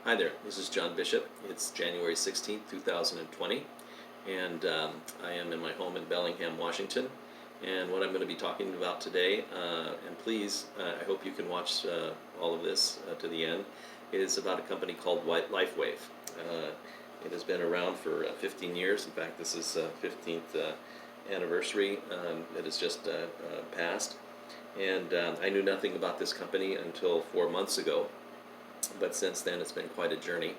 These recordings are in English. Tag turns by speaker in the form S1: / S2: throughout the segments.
S1: Hi there, this is John Bishop. It's January 16th, 2020, and I am in my home in Bellingham, Washington. And what I'm going to be talking about today, and please, I hope you can watch all of this to the end, is about a company called LifeWave. It has been around for 15 years. In fact, this is 15th anniversary. It has just passed. And I knew nothing about this company until 4 months ago. But since then, it's been quite a journey,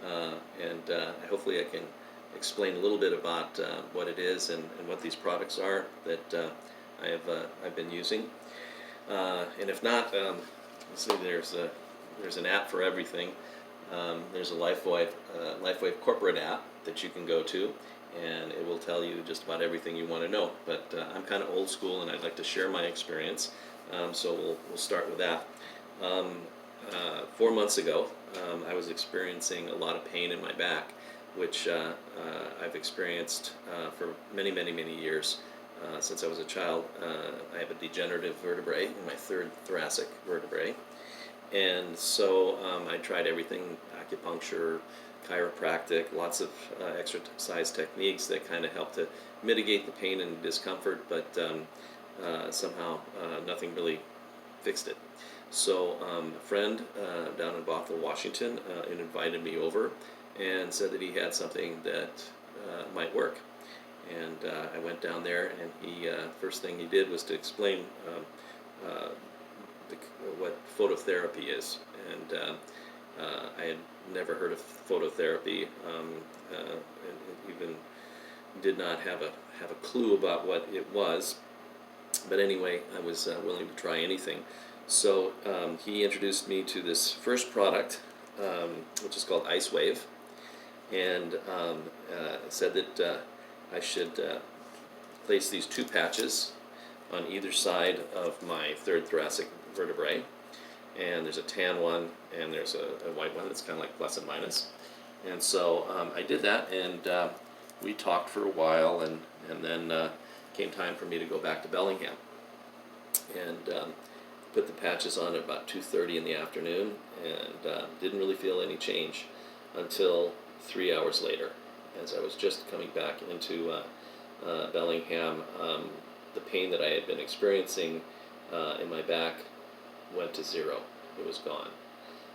S1: and hopefully I can explain a little bit about what it is and what these products are that I've been using. And if not, let's see, there's an app for everything. There's a LifeWave corporate app that you can go to, and it will tell you just about everything you want to know. But I'm kind of old school, and I'd like to share my experience, so we'll start with that. 4 months ago, I was experiencing a lot of pain in my back, which I've experienced for many years. Since I was a child, I have a degenerative vertebrae in my third thoracic vertebrae. And so I tried everything: acupuncture, chiropractic, lots of exercise techniques that kind of help to mitigate the pain and discomfort, but somehow nothing really fixed it. So a friend down in Bothell, Washington, invited me over and said that he had something that might work. And I went down there, and he first thing he did was to explain what phototherapy is. And I had never heard of phototherapy, and even did not have a clue about what it was. But anyway, I was willing to try anything. So he introduced me to this first product, which is called LifeWave, and said that I should place these two patches on either side of my third thoracic vertebrae. And there's a tan one, and there's a white one that's kind of like plus and minus. And so I did that, and we talked for a while, and then came time for me to go back to Bellingham. And put the patches on at about 2:30 in the afternoon, and didn't really feel any change until 3 hours later. As I was just coming back into Bellingham, the pain that I had been experiencing in my back went to zero. It was gone.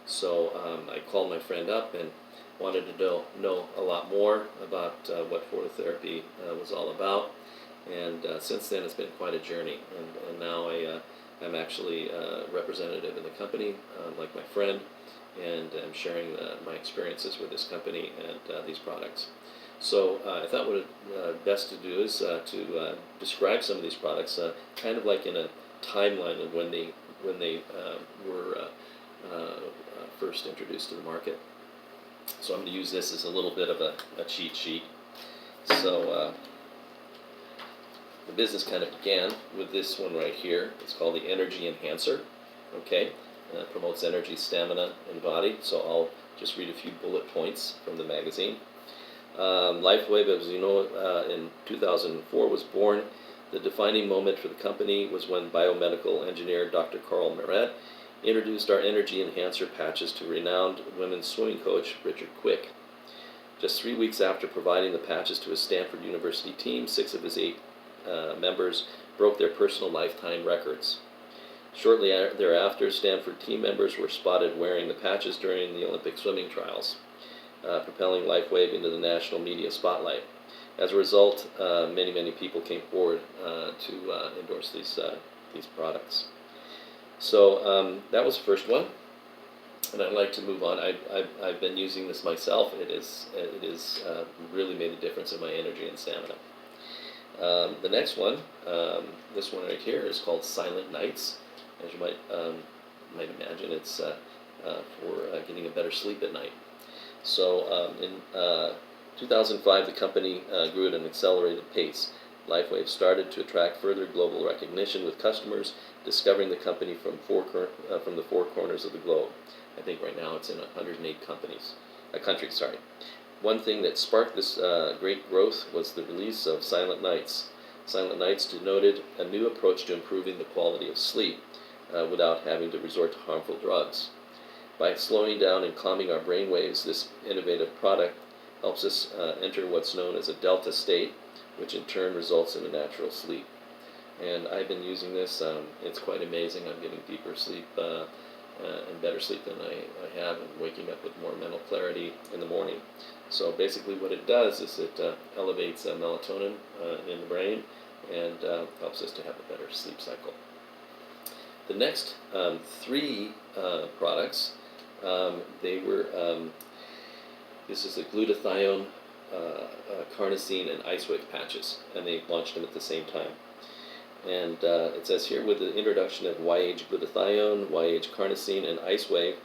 S1: So I called my friend up and wanted to know a lot more about what phototherapy was all about. And since then, it's been quite a journey. And now I'm actually a representative in the company, like my friend, and I'm sharing my experiences with this company and these products. So I thought what best to do is to describe some of these products, kind of like in a timeline of when they were first introduced to the market. So I'm going to use this as a little bit of a cheat sheet. So the business kind of began with this one right here. It's called the Energy Enhancer. Okay, it promotes energy, stamina, and body. So I'll just read a few bullet points from the magazine. LifeWave, as you know, in 2004 was born. The defining moment for the company was when biomedical engineer Dr. Carl Meret introduced our Energy Enhancer patches to renowned women's swimming coach Richard Quick. Just 3 weeks after providing the patches to his Stanford University team, 6 of his 8 members broke their personal lifetime records. Shortly thereafter, Stanford team members were spotted wearing the patches during the Olympic swimming trials, propelling LifeWave into the national media spotlight. As a result, many people came forward to endorse these products. So that was the first one, and I'd like to move on. I've been using this myself. It is really made a difference in my energy and stamina. The next one, this one right here, is called Silent Nights. As you might imagine, it's for getting a better sleep at night. So in 2005, the company grew at an accelerated pace. LifeWave started to attract further global recognition, with customers discovering the company from the 4 corners of the globe. I think right now it's in 108 countries. One thing that sparked this great growth was the release of Silent Nights. Silent Nights denoted a new approach to improving the quality of sleep without having to resort to harmful drugs. By slowing down and calming our brain waves, this innovative product helps us enter what's known as a delta state, which in turn results in a natural sleep. And I've been using this. It's quite amazing. I'm getting deeper sleep and better sleep than I have, and waking up with more mental clarity in the morning. So basically what it does is it elevates melatonin in the brain and helps us to have a better sleep cycle. The next three products, this is the glutathione, carnosine, and LifeWave patches, and they launched them at the same time. And it says here, with the introduction of YH glutathione, YH carnosine, and LifeWave,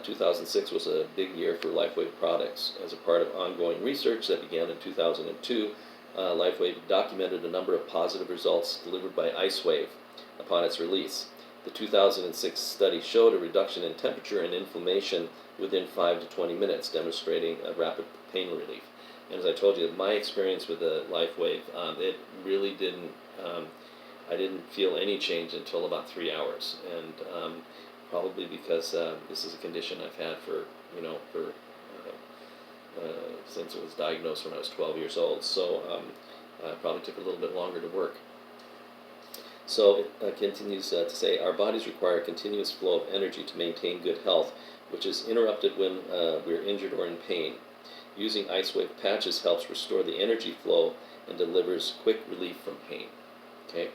S1: 2006 was a big year for LifeWave products. As a part of ongoing research that began in 2002, LifeWave documented a number of positive results delivered by LifeWave upon its release. The 2006 study showed a reduction in temperature and inflammation within 5 to 20 minutes, demonstrating a rapid pain relief. And as I told you, my experience with the LifeWave, it really didn't, I didn't feel any change until about 3 hours. And probably because this is a condition I've had for since it was diagnosed when I was 12 years old. So it probably took a little bit longer to work. So it continues to say, our bodies require a continuous flow of energy to maintain good health, which is interrupted when we're injured or in pain. Using LifeWave patches helps restore the energy flow and delivers quick relief from pain. Okay.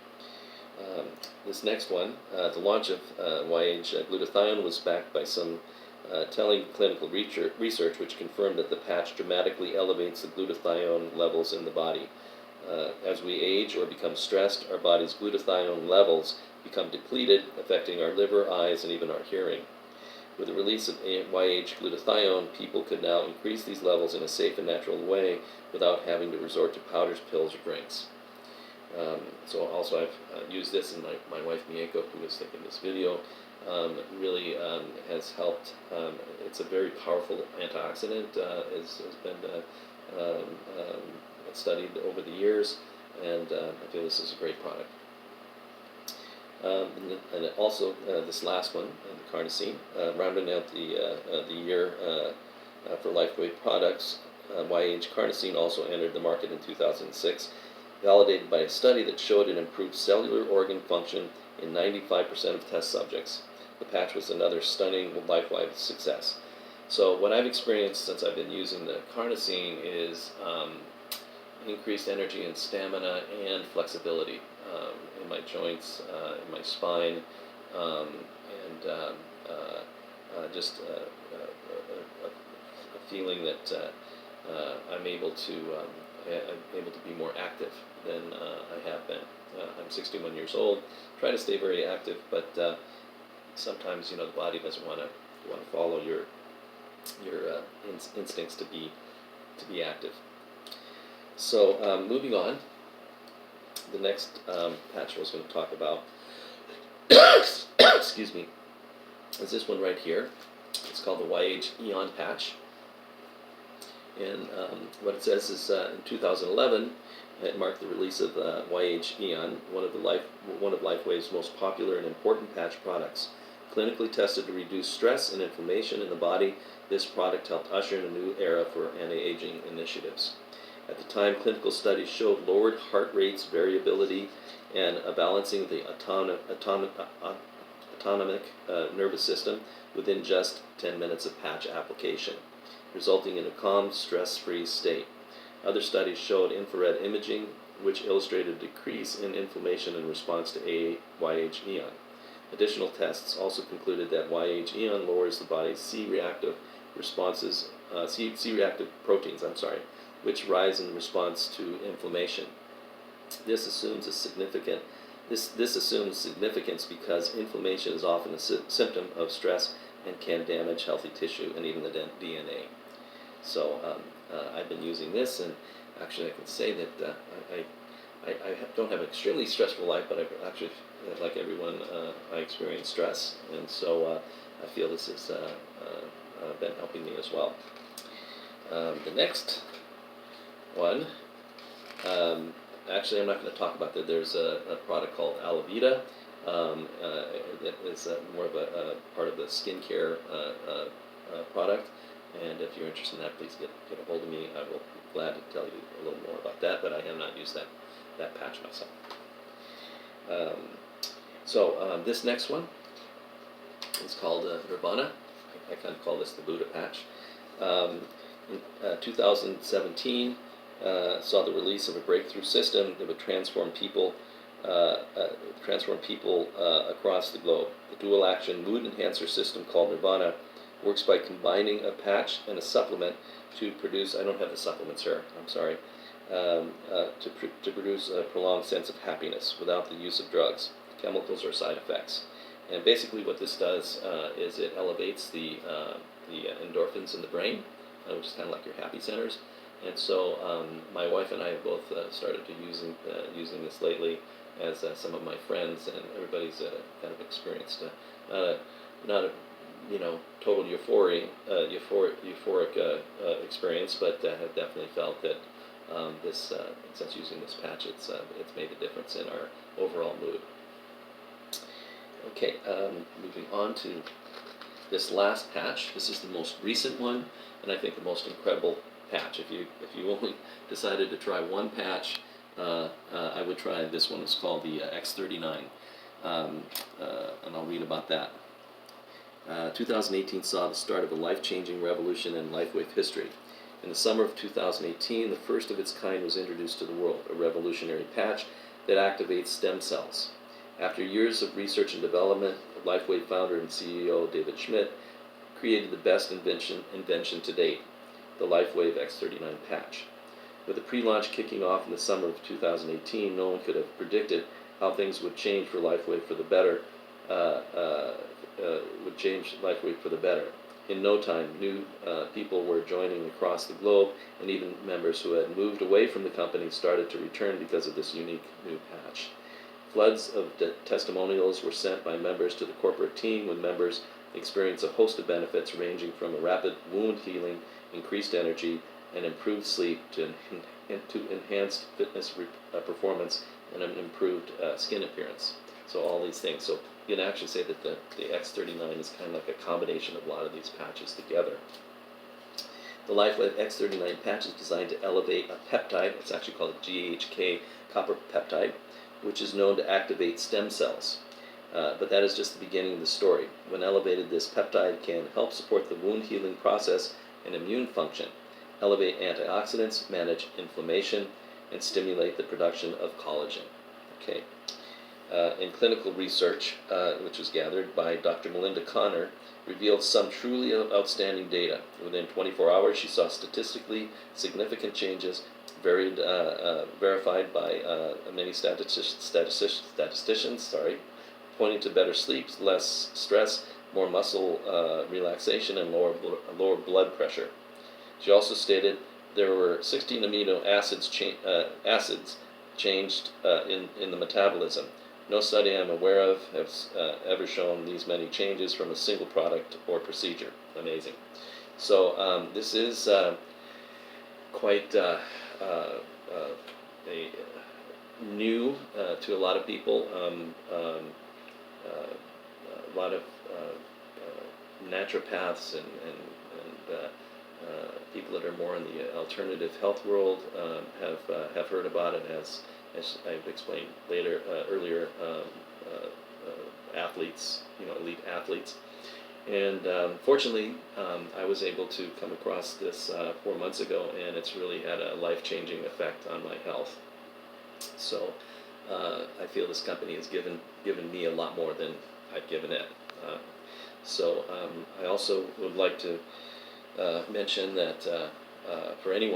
S1: This next one, the launch of YH glutathione was backed by some telling clinical research which confirmed that the patch dramatically elevates the glutathione levels in the body. As we age or become stressed, our body's glutathione levels become depleted, affecting our liver, eyes, and even our hearing. With the release of YH glutathione, people could now increase these levels in a safe and natural way without having to resort to powders, pills, or drinks. So also I've used this, and my wife Mieko, who is taking this video, really has helped. It's a very powerful antioxidant, has been studied over the years, and I feel this is a great product. And also this last one, the carnosine, rounding out the year for LifeWave products. YH carnosine also entered the market in 2006, validated by a study that showed it improved cellular organ function in 95% of test subjects. The patch was another stunning LifeWave success. So what I've experienced since I've been using the carnosine is increased energy and stamina and flexibility in my joints, in my spine, and just a feeling that I'm able to be more active than I have been. I'm 61 years old. Try to stay very active, but sometimes the body doesn't want to follow your instincts to be active. So moving on, the next patch I was going to talk about, excuse me, is this one right here. It's called the YH Eon patch. And what it says is in 2011, it marked the release of YH Eon, one of LifeWave's most popular and important patch products. Clinically tested to reduce stress and inflammation in the body, this product helped usher in a new era for anti-aging initiatives. At the time, clinical studies showed lowered heart rates, variability, and a balancing of the autonomic nervous system within just 10 minutes of patch application, resulting in a calm, stress-free state. Other studies showed infrared imaging, which illustrated a decrease in inflammation in response to YH Eon. Additional tests also concluded that YH Eon lowers the body's C-reactive proteins, which rise in response to inflammation. This assumes significance because inflammation is often a symptom of stress and can damage healthy tissue and even the DNA. So I've been using this, and actually I can say that I don't have an extremely stressful life, but I actually, like everyone, I experience stress, and so I feel this has been helping me as well. The next one, actually I'm not going to talk about that. There's a product called Alavita. That is more of a part of the skincare product. And if you're interested in that, please get a hold of me. I will be glad to tell you a little more about that, but I have not used that patch myself. This next one is called Nirvana. I kind of call this the Buddha patch. In 2017, saw the release of a breakthrough system that would transform people across the globe. The dual-action mood enhancer system called Nirvana works by combining a patch and a supplement to produce, I don't have the supplements here, I'm sorry, to produce a prolonged sense of happiness without the use of drugs, chemicals, or side effects. And basically what this does is it elevates the endorphins in the brain, which is kind of like your happy centers. And so my wife and I have both started to using this lately, as some of my friends and everybody's kind of experienced not a total euphoric experience, but have definitely felt that since using this patch, it's made a difference in our overall mood. Okay, moving on to this last patch. This is the most recent one, and I think the most incredible patch. If you only decided to try one patch, I would try this one. It's called the X39, and I'll read about that. 2018 saw the start of a life-changing revolution in LifeWave history. In the summer of 2018, the first of its kind was introduced to the world, a revolutionary patch that activates stem cells. After years of research and development, LifeWave founder and CEO David Schmidt created the best invention to date, the LifeWave X39 patch. With the pre-launch kicking off in the summer of 2018, no one could have predicted how things would change for LifeWave for the better. In no time, new people were joining across the globe, and even members who had moved away from the company started to return because of this unique new patch. Floods of testimonials were sent by members to the corporate team, when members experienced a host of benefits ranging from a rapid wound healing, increased energy, and improved sleep to enhanced fitness performance and an improved skin appearance. So all these things. So you can actually say that the X39 is kind of like a combination of a lot of these patches together. The LifeWave X39 patch is designed to elevate a peptide. It's actually called a GHK copper peptide, which is known to activate stem cells. But that is just the beginning of the story. When elevated, this peptide can help support the wound healing process and immune function, elevate antioxidants, manage inflammation, and stimulate the production of collagen. Okay. In clinical research, which was gathered by Dr. Melinda Connor, revealed some truly outstanding data. Within 24 hours, she saw statistically significant changes, verified by many statisticians, pointing to better sleep, less stress, more muscle relaxation, and lower blood pressure. She also stated there were 16 amino acids changed in the metabolism. No study I'm aware of has ever shown these many changes from a single product or procedure. Amazing. So this is quite new to a lot of people. A lot of naturopaths and people that are more in the alternative health world have heard about it, as I've explained earlier, athletes, elite athletes. And fortunately, I was able to come across this 4 months ago, and it's really had a life-changing effect on my health. So I feel this company has given me a lot more than I've given it. I also would like to mention that for anyone